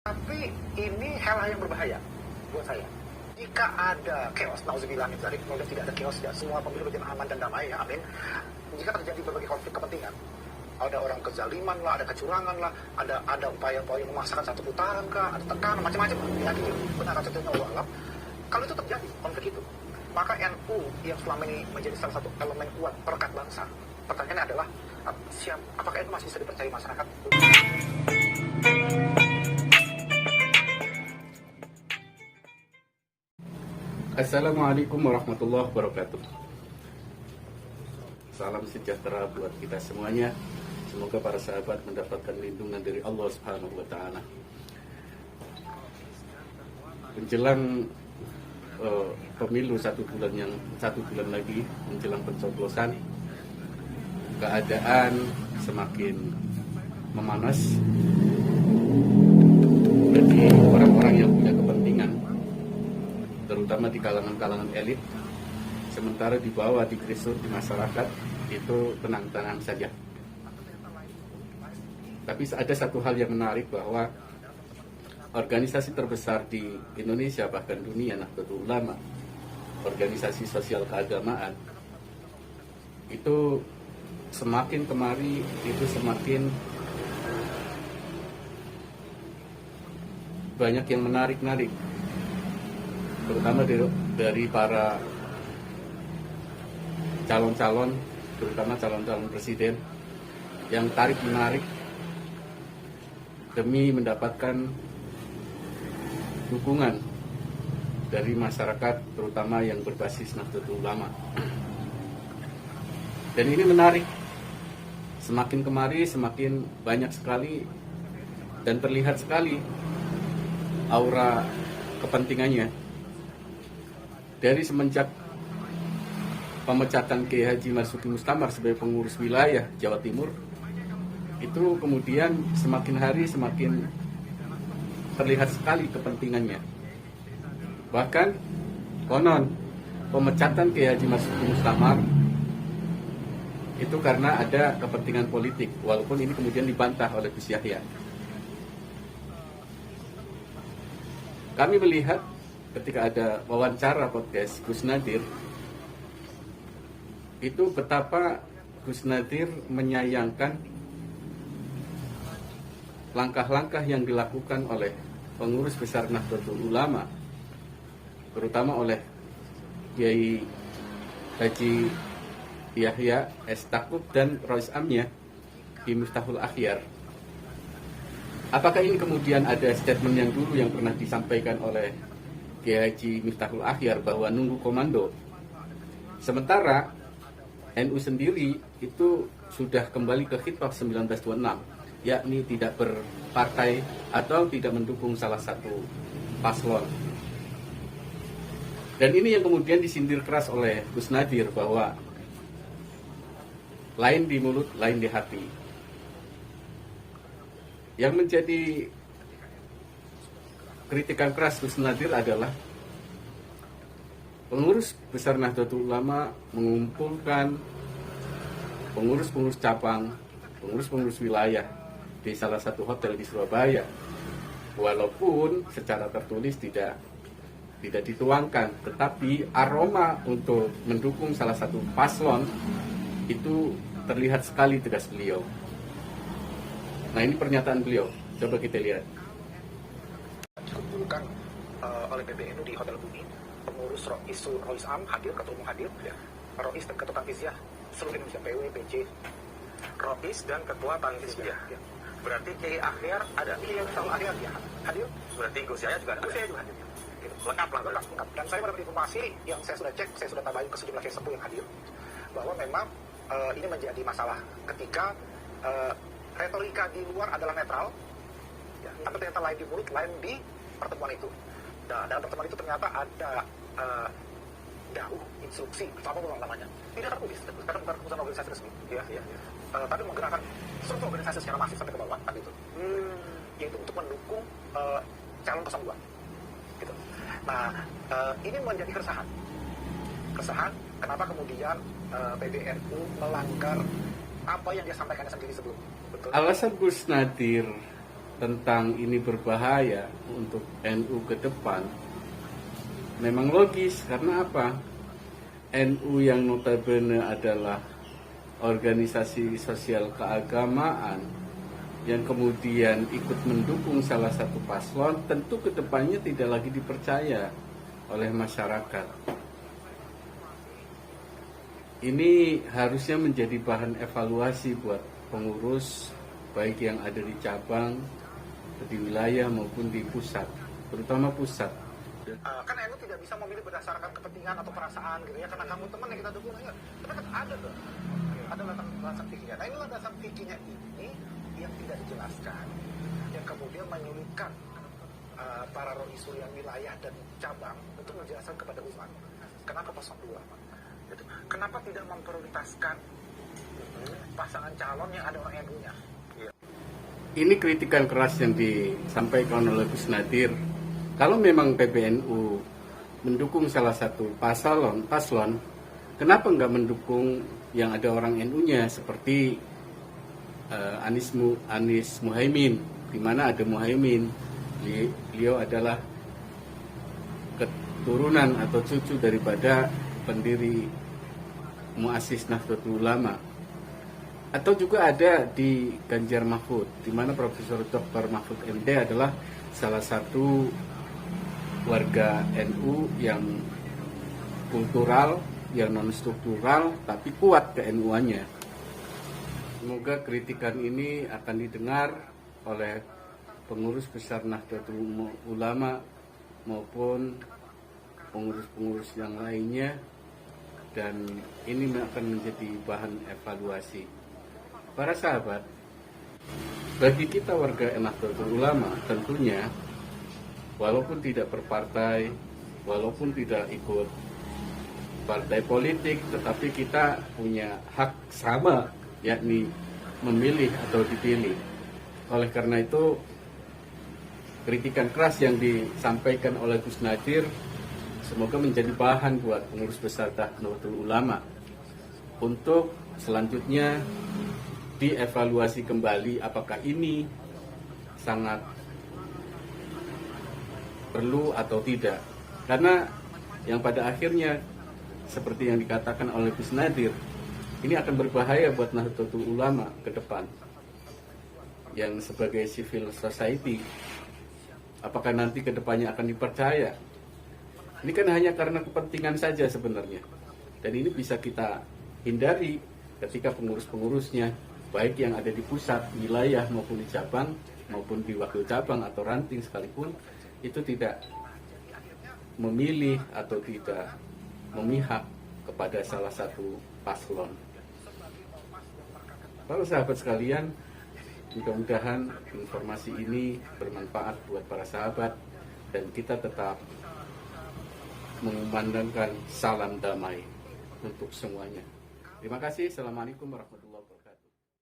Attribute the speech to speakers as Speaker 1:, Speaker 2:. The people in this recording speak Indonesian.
Speaker 1: Tapi ini hal yang berbahaya buat saya. Jika ada chaos, nauzubillah min dzalik, semoga tidak ada chaos ya, semua pemilu berjalan aman dan damai ya, amin. Jika terjadi berbagai konflik kepentingan, ada orang kezaliman lah, ada kecurangan lah, ada upaya-upaya memaksakan satu putaran kah, ada tekanan macam-macam, ya gitu. Benar contohnya Allah alam. Kalau itu terjadi konflik itu, maka NU yang selama ini menjadi salah satu elemen kuat perekat bangsa, pertanyaannya adalah apakah itu masih bisa dipercaya masyarakat?
Speaker 2: Assalamualaikum warahmatullahi wabarakatuh. Salam sejahtera buat kita semuanya. Semoga para sahabat mendapatkan lindungan dari Allah Subhanahu wa Ta'ala. Menjelang pemilu satu bulan lagi menjelang pencoblosan, keadaan semakin memanas bagi orang-orang yang punya kepentingan, terutama di kalangan-kalangan elit. Sementara di bawah, di grassroots, di masyarakat itu tenang-tenang saja. Tapi ada satu hal yang menarik, bahwa organisasi terbesar di Indonesia bahkan dunia, Nahdlatul Ulama, organisasi sosial keagamaan, itu semakin kemari itu semakin banyak yang menarik-narik, terutama dari para calon-calon, terutama calon-calon presiden, yang tarik-menarik demi mendapatkan dukungan dari masyarakat, terutama yang berbasis Nahdlatul Ulama. Dan ini menarik, semakin kemari semakin banyak sekali dan terlihat sekali aura kepentingannya. Dari semenjak pemecatan Kiai Haji Marzuki Mustamar sebagai pengurus wilayah Jawa Timur, itu kemudian semakin hari semakin terlihat sekali kepentingannya. Bahkan konon pemecatan Kiai Haji Marzuki Mustamar itu karena ada kepentingan politik, walaupun ini kemudian dibantah oleh Gus Yahya. Kami melihat ketika ada wawancara podcast Gus Nadir, itu betapa Gus Nadir menyayangkan langkah-langkah yang dilakukan oleh pengurus besar Nahdlatul Ulama, terutama oleh Kiai Haji Yahya Stakuf dan Rois Amnya di Miftahul Akhyar. Apakah ini kemudian ada statement yang dulu yang pernah disampaikan oleh Kiai Haji Miftahul Akhyar bahwa nunggu komando? Sementara NU sendiri itu sudah kembali ke Khitbah 1926, yakni tidak berpartai atau tidak mendukung salah satu paslon. Dan ini yang kemudian disindir keras oleh Gus Nadir, bahwa lain di mulut, lain di hati. Yang menjadi kritikan keras Gus Nadir adalah pengurus besar Nahdlatul Ulama mengumpulkan pengurus-pengurus cabang, pengurus-pengurus wilayah di salah satu hotel di Surabaya, walaupun secara tertulis tidak dituangkan, tetapi aroma untuk mendukung salah satu paslon itu terlihat sekali tegas beliau. Nah, ini pernyataan beliau, coba kita lihat.
Speaker 1: Dikumpulkan oleh PBNU di Hotel Bumi, pengurus Rois Am hadir, ketua umum hadir, ya. Rois dan ketua Tanfiziyah seluruh Indonesia, PW, PC, Rois dan ketua Tanfiziyah. Ya. Berarti Kiai Akhyar ada, Kiai Akhyar ya hadir. Berarti Gus Yahya juga ada. Gus Yahya juga hadir. Gitu. Lengkap. Dan saya mendapat informasi yang saya sudah cek, saya sudah tambahin ke sejumlah kiai sepuh yang hadir, bahwa memang ini menjadi masalah ketika retorika di luar adalah netral, ya, tapi ternyata lain di mulut, lain di pertemuan itu. Nah, dalam pertemuan itu ternyata ada dahulu instruksi, apapun namanya, tidak tertulis, karena bukan keputusan organisasi resmi, tapi menggerakkan struktur organisasi secara masif sampai ke bawah, kan itu, yaitu untuk mendukung calon 02, gitu. Nah, ini menjadi keresahan, kenapa kemudian PBNU melanggar apa yang dia sampaikan sendiri sebelumnya. Betul.
Speaker 2: Alasan Gus Nadir tentang ini berbahaya untuk NU ke depan memang logis. Karena apa? NU yang notabene adalah organisasi sosial keagamaan yang kemudian ikut mendukung salah satu paslon, tentu kedepannya tidak lagi dipercaya oleh masyarakat. Ini harusnya menjadi bahan evaluasi buat pengurus, baik yang ada di cabang, di wilayah maupun di pusat, terutama pusat.
Speaker 1: Kan NU tidak bisa memilih berdasarkan kepentingan atau perasaan gitu ya, karena kamu teman yang kita dukung ya. Tapi kan ada tuh, ada landasan fikihnya. Nah, ini landasan fikihnya ini yang tidak dijelaskan, yang kemudian menyulitkan para roisul yang wilayah dan cabang untuk menjelaskan kepada umat. Kenapa 02? Gitu. Kenapa tidak memprioritaskan pasangan calon yang ada orang NU-nya?
Speaker 2: Ini kritikan keras yang disampaikan oleh Gus Nadir. Kalau memang PBNU mendukung salah satu paslon, kenapa nggak mendukung yang ada orang NU-nya seperti Anies Muhaimin, di mana ada Muhaimin, beliau adalah keturunan atau cucu daripada pendiri Muassis Nahdlatul Ulama. Atau juga ada di Ganjar Mahfud, di mana Profesor Dr. Mahfud MD adalah salah satu warga NU yang kultural, yang non-struktural, tapi kuat ke NU-nya. Semoga kritikan ini akan didengar oleh pengurus besar Nahdlatul Ulama maupun pengurus-pengurus yang lainnya, dan ini akan menjadi bahan evaluasi. Para sahabat, bagi kita warga Nahdlatul Ulama tentunya, walaupun tidak berpartai, walaupun tidak ikut partai politik, tetapi kita punya hak sama, yakni memilih atau dipilih. Oleh karena itu, kritikan keras yang disampaikan oleh Gus Nadir semoga menjadi bahan buat pengurus besar Nahdlatul Ulama untuk selanjutnya dievaluasi kembali apakah ini sangat perlu atau tidak. Karena yang pada akhirnya seperti yang dikatakan oleh Gus Nadir, ini akan berbahaya buat Nahdlatul Ulama ke depan. Yang sebagai civil society, apakah nanti ke depannya akan dipercaya? Ini kan hanya karena kepentingan saja sebenarnya. Dan ini bisa kita hindari ketika pengurus-pengurusnya, baik yang ada di pusat, wilayah maupun di cabang, maupun di wakil cabang atau ranting sekalipun, itu tidak memilih atau tidak memihak kepada salah satu paslon. Para sahabat sekalian, mudah-mudahan informasi ini bermanfaat buat para sahabat dan kita tetap mengumandangkan salam damai untuk semuanya. Terima kasih. Assalamualaikum warahmatullahi wabarakatuh.